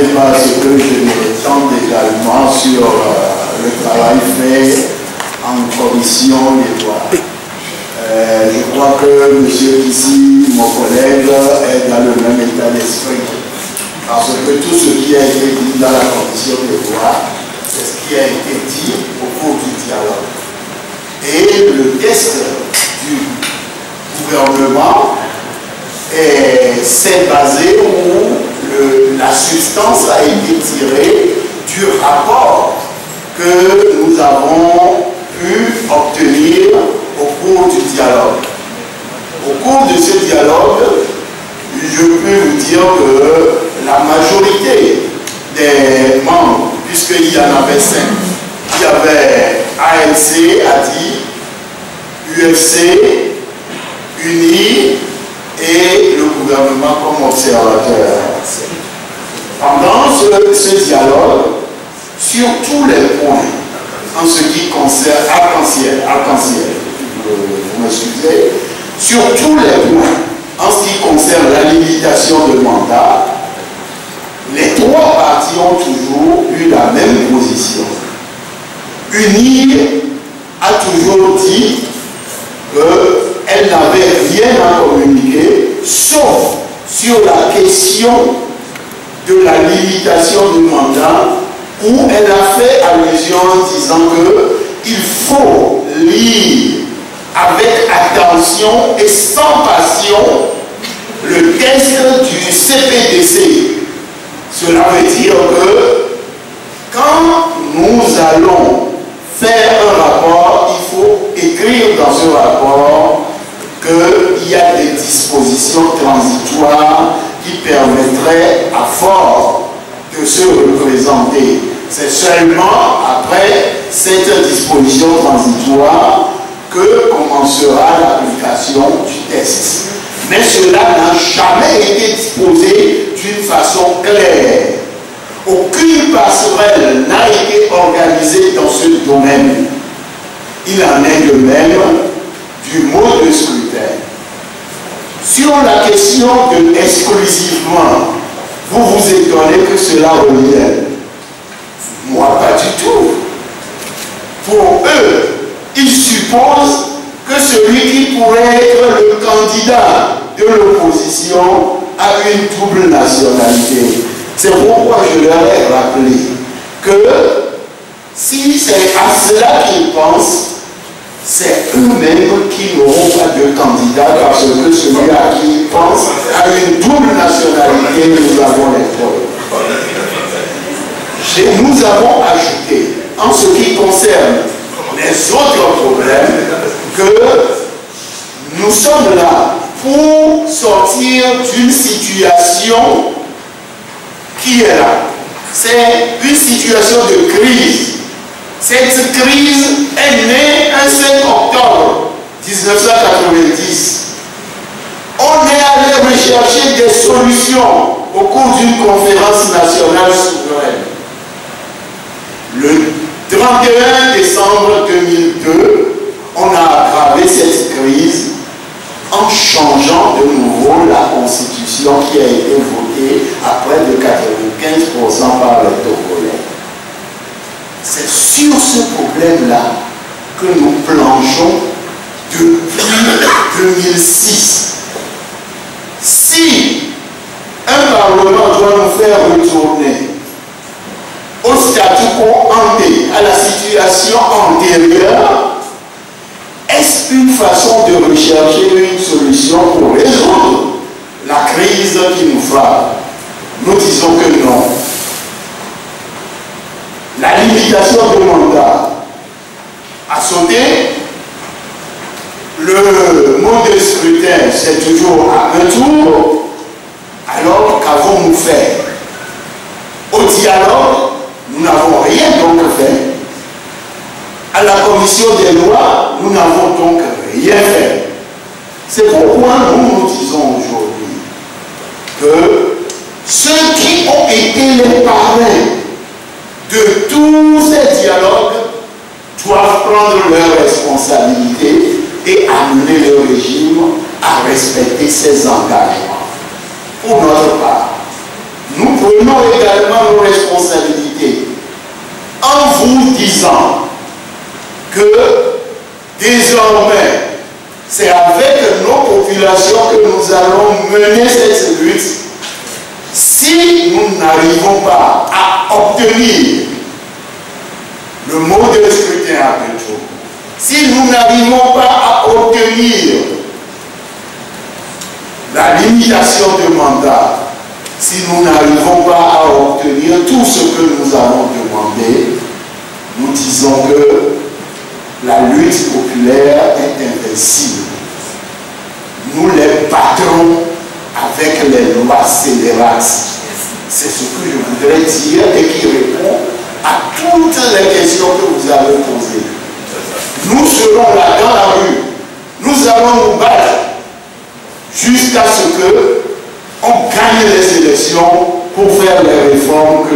dire ce que je m'étends également sur le travail fait en commission des lois. Je crois que monsieur ici, mon collègue, est dans le même état d'esprit. Parce que tout ce qui a été dit dans la commission des lois, c'est ce qui a été dit au cours du dialogue. Et le test du gouvernement s'est basé où la substance a été tirée du rapport que nous avons pu obtenir au cours du dialogue. Au cours de ce dialogue, je peux vous dire que la majorité des membres, puisqu'il y en avait 5, il y avait ANC, ADI, UFC, UNI et le gouvernement comme observateur. Pendant ce dialogue, sur tous les points, en ce qui concerne arc-en-ciel, vous m'excusez, sur tous les points, en ce qui concerne la limitation de mandat, les trois partis ont toujours eu la même position. UNI a toujours dit qu'elle n'avait rien à communiquer, sauf sur la question de la limitation du mandat, où elle a fait allusion en disant qu'il faut lire avec attention et sans passion le texte du CPDC. Cela veut dire que quand nous allons faire un rapport, il faut écrire dans ce rapport qu'il y a des dispositions transitoires qui permettraient à force de se représenter. C'est seulement après cette disposition transitoire que commencera l'application du test. Mais cela n'a jamais été disposé d'une façon claire. Aucune passerelle n'a été organisée dans ce domaine. Il en est de même du mode de scrutin. Sur la question de exclusivement, vous vous étonnez que cela revienne. Moi, pas du tout. Pour eux, ils supposent que celui qui pourrait être le candidat de l'opposition a une double nationalité. C'est pourquoi je leur ai rappelé que si c'est à cela qu'ils pensent, c'est eux-mêmes qui n'auront pas de candidat parce que celui à qui ils pensent a une double nationalité, nous avons les preuves. Nous avons ajouté, en ce qui concerne les autres problèmes, que nous sommes là pour sortir d'une situation qui est là. C'est une situation de crise. Cette crise est née un 5 octobre 1990. On est allé rechercher des solutions au cours d'une conférence nationale souveraine. Le 31 décembre 2002, on a aggravé cette crise en changeant de nouveau la constitution qui a été votée à près de 95% par les Togolais. C'est sur ce problème-là que nous planchons depuis 2006. Si un Parlement doit nous faire retourner au statu quo ante, à la situation antérieure, est-ce une façon de rechercher une solution pour résoudre la crise qui nous frappe? Nous disons que non. La limitation de mandat a sauté. Le mode de scrutin, c'est toujours à un tour. Alors qu'avons-nous fait? Au dialogue, nous n'avons rien donc fait. À la commission des lois, nous n'avons donc rien fait. C'est pourquoi nous disons aujourd'hui que ceux qui ont été les parrains de tous ces dialogues doivent prendre leurs responsabilités et amener le régime à respecter ses engagements. Pour notre part, nous prenons prenons également nos responsabilités en vous disant que désormais, c'est avec nos populations que nous allons mener cette lutte. Si nous n'arrivons pas à obtenir le mot de scrutin à bientôt, si nous n'arrivons pas à obtenir la limitation de mandat, si nous n'arrivons pas à obtenir tout ce que nous avons demandé, nous disons que la lutte populaire est invincible. Nous les battrons avec les lois scélérates. C'est ce que je voudrais dire et qui répond à toutes les questions que vous avez posées. Nous serons là dans la rue. Nous allons nous battre jusqu'à ce que on gagne les élections pour faire les réformes